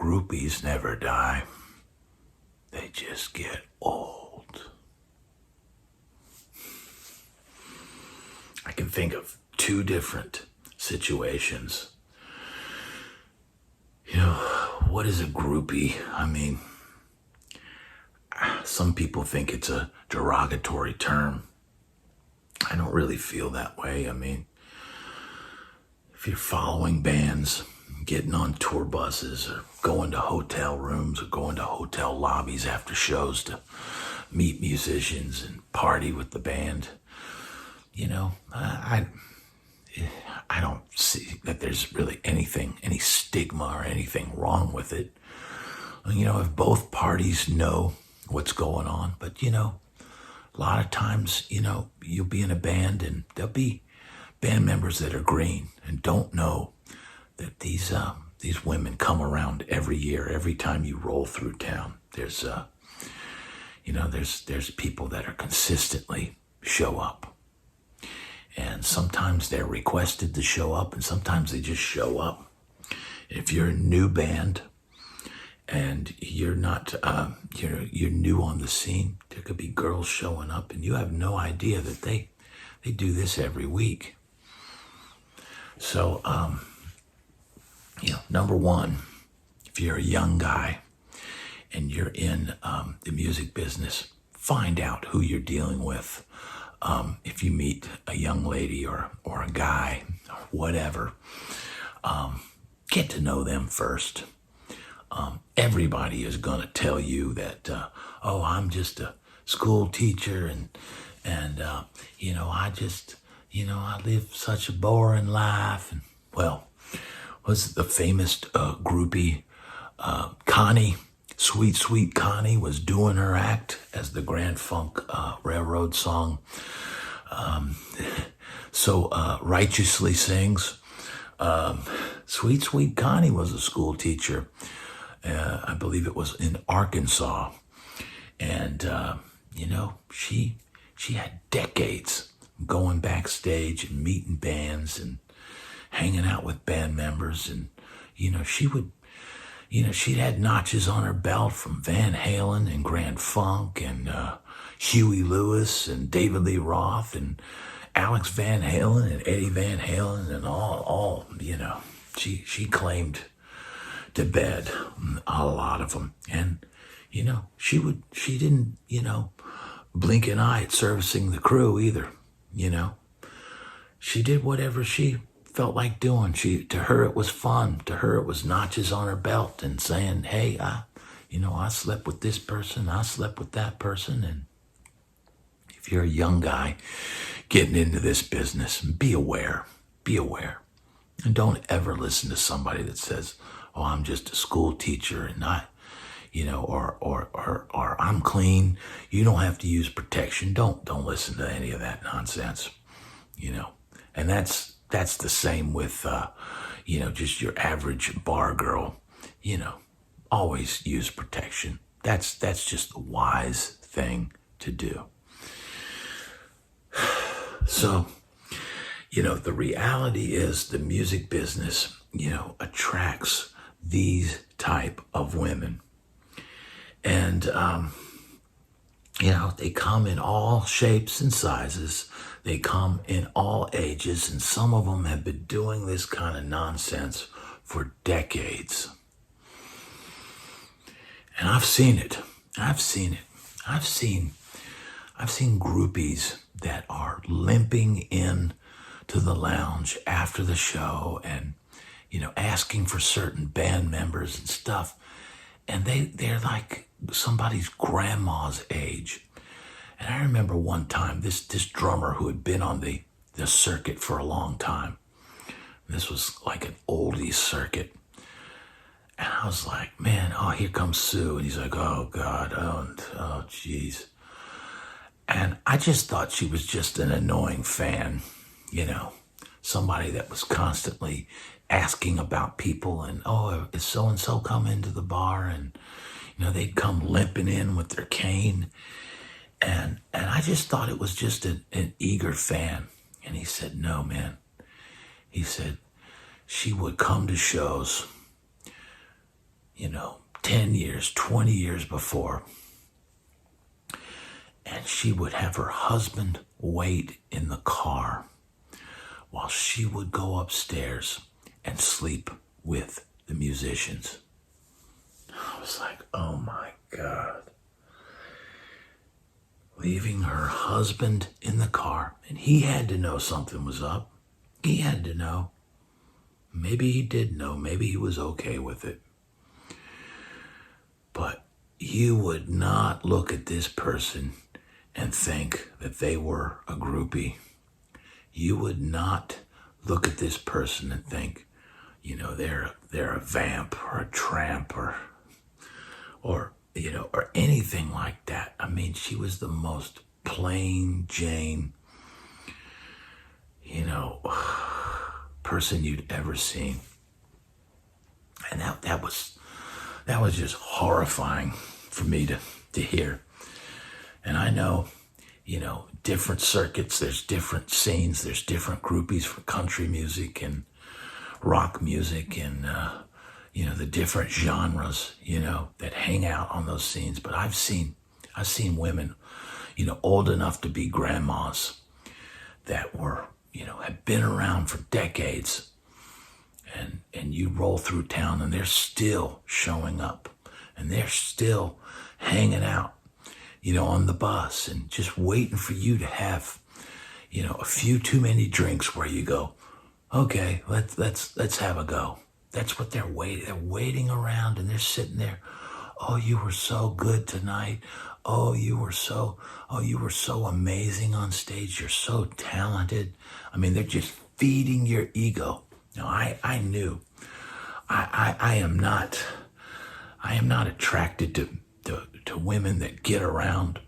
Groupies never die. They just get old. I can think of two different situations. What is a groupie? I mean, some people think it's a derogatory term. I don't really feel that way. I mean, if you're following bands, getting on tour buses or going to hotel rooms or going to hotel lobbies after shows to meet musicians and party with the band, I don't see that there's really any stigma or anything wrong with it. If both parties know what's going on, but a lot of times, you'll be in a band and there'll be band members that are green and don't know that these women come around every year. Every time you roll through town, there's people that are consistently show up. And sometimes they're requested to show up, and sometimes they just show up. If you're a new band and you're not, you're new on the scene, there could be girls showing up, and you have no idea that they do this every week. So, number one, if you're a young guy and you're in the music business, find out who you're dealing with. If you meet a young lady or a guy or whatever, get to know them first. Everybody is going to tell you that, I'm just a school teacher and I live such a boring life. And was the famous groupie Connie, Sweet Connie, was doing her act as the Grand Funk Railroad song righteously sings. Sweet Connie was a school teacher. I believe it was in Arkansas. And, she had decades going backstage and meeting bands and hanging out with band members. And, she'd had notches on her belt from Van Halen and Grand Funk and Huey Lewis and David Lee Roth and Alex Van Halen and Eddie Van Halen and all she claimed to bed a lot of them. And, she didn't, blink an eye at servicing the crew either, She did whatever she felt like doing. To her it was fun. To her it was notches on her belt and saying, hey, I slept with this person, I slept with that person. And if you're a young guy getting into this business, be aware. And don't ever listen to somebody that says, oh, I'm just a school teacher and not, or I'm clean. You don't have to use protection. Don't listen to any of that nonsense, And that's the same with, just your average bar girl, always use protection. That's just the wise thing to do. So, the reality is the music business, attracts these type of women. And, they come in all shapes and sizes. They come in all ages, and some of them have been doing this kind of nonsense for decades. And I've seen it. I've seen groupies that are limping in to the lounge after the show and, asking for certain band members and stuff. And they're like somebody's grandma's age. And I remember one time, this drummer who had been on the circuit for a long time, this was like an oldies circuit. And I was like, man, here comes Sue. And he's like, oh, God, oh, geez. And I just thought she was just an annoying fan, somebody that was constantly asking about people and, oh, is so-and-so come into the bar? And, they'd come limping in with their cane. And I just thought it was just an eager fan. And he said, no, man. He said, she would come to shows, 10 years, 20 years before. And she would have her husband wait in the car while she would go upstairs and sleep with the musicians. I was like, oh my God. Leaving her husband in the car. And he had to know something was up. He had to know. Maybe he did know. Maybe he was okay with it. But you would not look at this person and think that they were a groupie. You would not look at this person and think, they're a vamp or a tramp or anything like that. I mean, she was the most plain Jane, person you'd ever seen. And that was just horrifying for me to hear. And I know, different circuits, there's different scenes, there's different groupies for country music and rock music and, the different genres, that hang out on those scenes. But I've seen women, old enough to be grandmas that were, had been around for decades. And you roll through town and they're still showing up and they're still hanging out, on the bus and just waiting for you to have, a few too many drinks where you go, okay, let's have a go. That's what they're waiting. They're waiting around and they're sitting there. Oh, you were so good tonight. Oh, you were so amazing on stage. You're so talented. I mean, they're just feeding your ego. Now, I knew I am not attracted to women that get around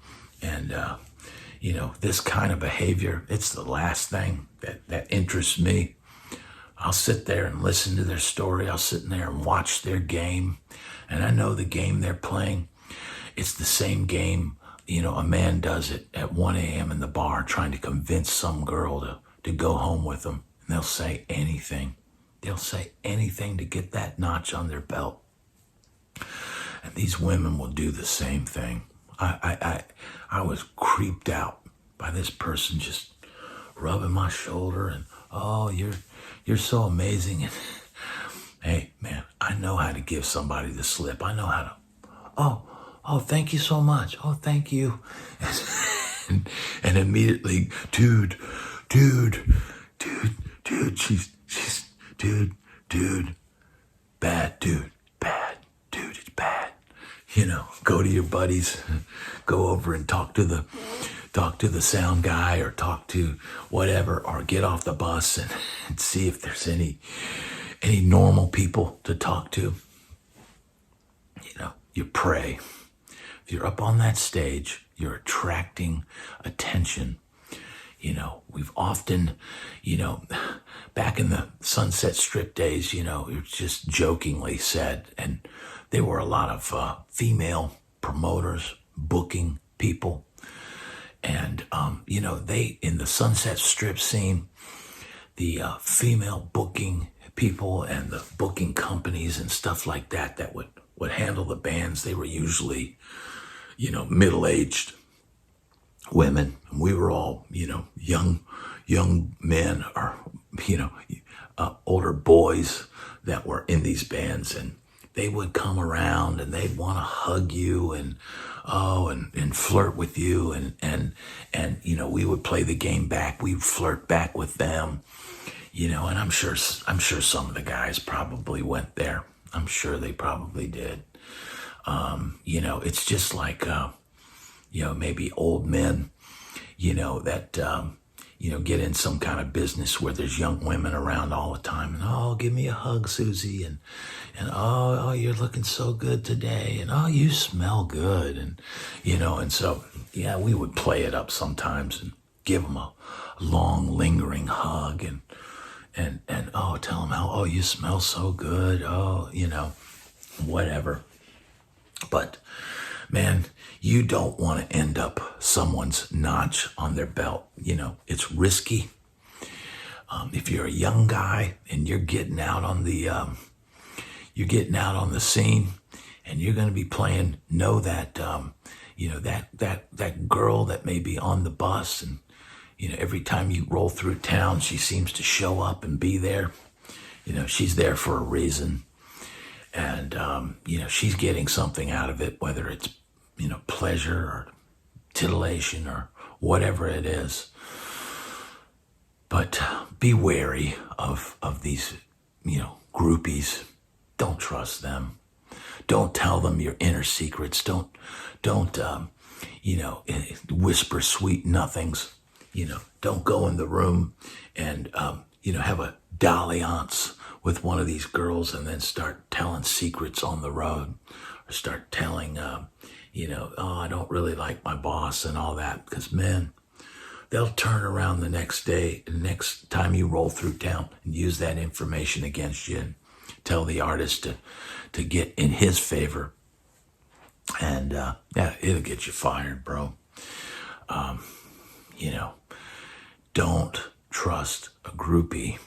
and, this kind of behavior. It's the last thing that interests me. I'll sit there and listen to their story. I'll sit in there and watch their game. And I know the game they're playing. It's the same game, a man does it at 1 a.m. in the bar trying to convince some girl to go home with them. And they'll say anything. They'll say anything to get that notch on their belt. And these women will do the same thing. I was creeped out by this person just rubbing my shoulder and, oh, you're so amazing. And hey, man, I know how to give somebody the slip. I know how to, oh, thank you so much. Oh, thank you. And immediately, dude, she's, bad, dude, it's bad. Go to your buddies, go over and talk to the sound guy or talk to whatever, or get off the bus and see if there's any normal people to talk to. You pray. If you're up on that stage, you're attracting attention. We've often, back in the Sunset Strip days, it was just jokingly said, and there were a lot of female promoters, booking people. And, they, in the Sunset Strip scene, the female booking people and the booking companies and stuff like that would handle the bands, they were usually, middle-aged women. We were all, young men or, older boys that were in these bands, and they would come around and they'd want to hug you and flirt with you and we would play the game back. We'd flirt back with them, and I'm sure some of the guys probably went there. I'm sure they probably did. It's just like, maybe old men, that, get in some kind of business where there's young women around all the time. And, oh, give me a hug, Susie. And oh, you're looking so good today. And, oh, you smell good. And, and so, yeah, we would play it up sometimes and give them a long, lingering hug and oh, tell them how, oh, you smell so good. Oh, whatever. But, man, you don't want to end up someone's notch on their belt. It's risky. If you're a young guy and you're getting out on the scene, and you're going to be playing, know that, that girl that may be on the bus, and, every time you roll through town, she seems to show up and be there. She's there for a reason. And, she's getting something out of it, whether it's, pleasure or titillation or whatever it is. But be wary of these, groupies. Don't trust them. Don't tell them your inner secrets. Don't whisper sweet nothings. Don't go in the room and, have a dalliance with one of these girls and then start telling secrets on the road, or start telling, oh, I don't really like my boss and all that. Because, man, they'll turn around the next day, the next time you roll through town, and use that information against you and tell the artist to get in his favor. And, it'll get you fired, bro. Don't trust a groupie.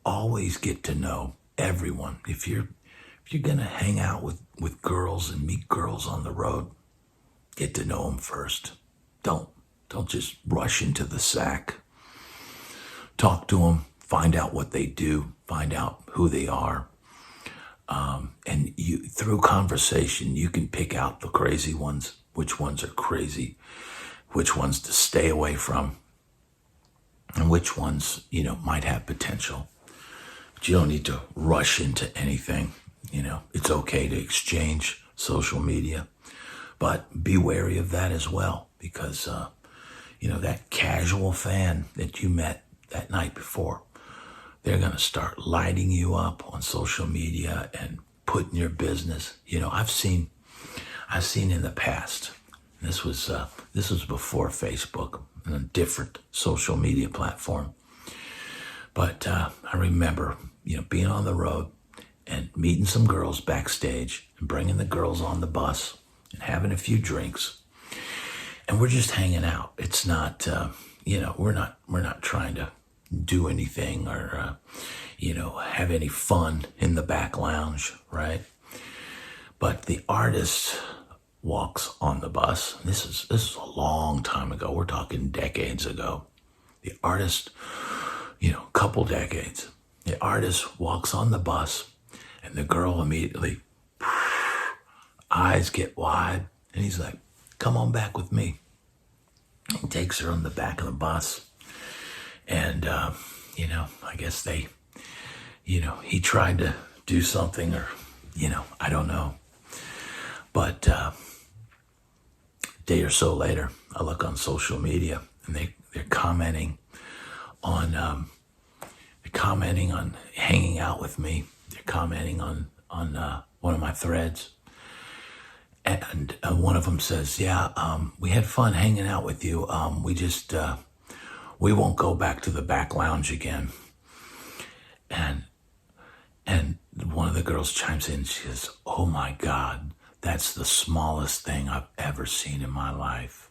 Always get to know everyone. If you're gonna hang out with girls and meet girls on the road, get to know them first. Don't just rush into the sack. Talk to them, find out what they do, find out who they are. And through conversation, you can pick out the crazy ones, which ones are crazy, which ones to stay away from, and which ones, might have potential. But you don't need to rush into anything. It's okay to exchange social media, but be wary of that as well, because, that casual fan that you met that night before, they're going to start lighting you up on social media and putting your business. I've seen in the past, this was before Facebook and a different social media platform. But I remember, being on the road and meeting some girls backstage and bringing the girls on the bus and having a few drinks. And we're just hanging out. It's not, we're not trying to do anything or, have any fun in the back lounge, right? But the artist walks on the bus. This is a long time ago. We're talking decades ago. The artist, couple decades. The artist walks on the bus, and the girl immediately, eyes get wide, and he's like, "Come on back with me." He takes her on the back of the bus, and I guess they, he tried to do something, or I don't know. But a day or so later, I look on social media, and they're commenting on hanging out with me. They're commenting on one of my threads, and one of them says, "Yeah, we had fun hanging out with you. We won't go back to the back lounge again." And one of the girls chimes in. She says, "Oh my God, that's the smallest thing I've ever seen in my life."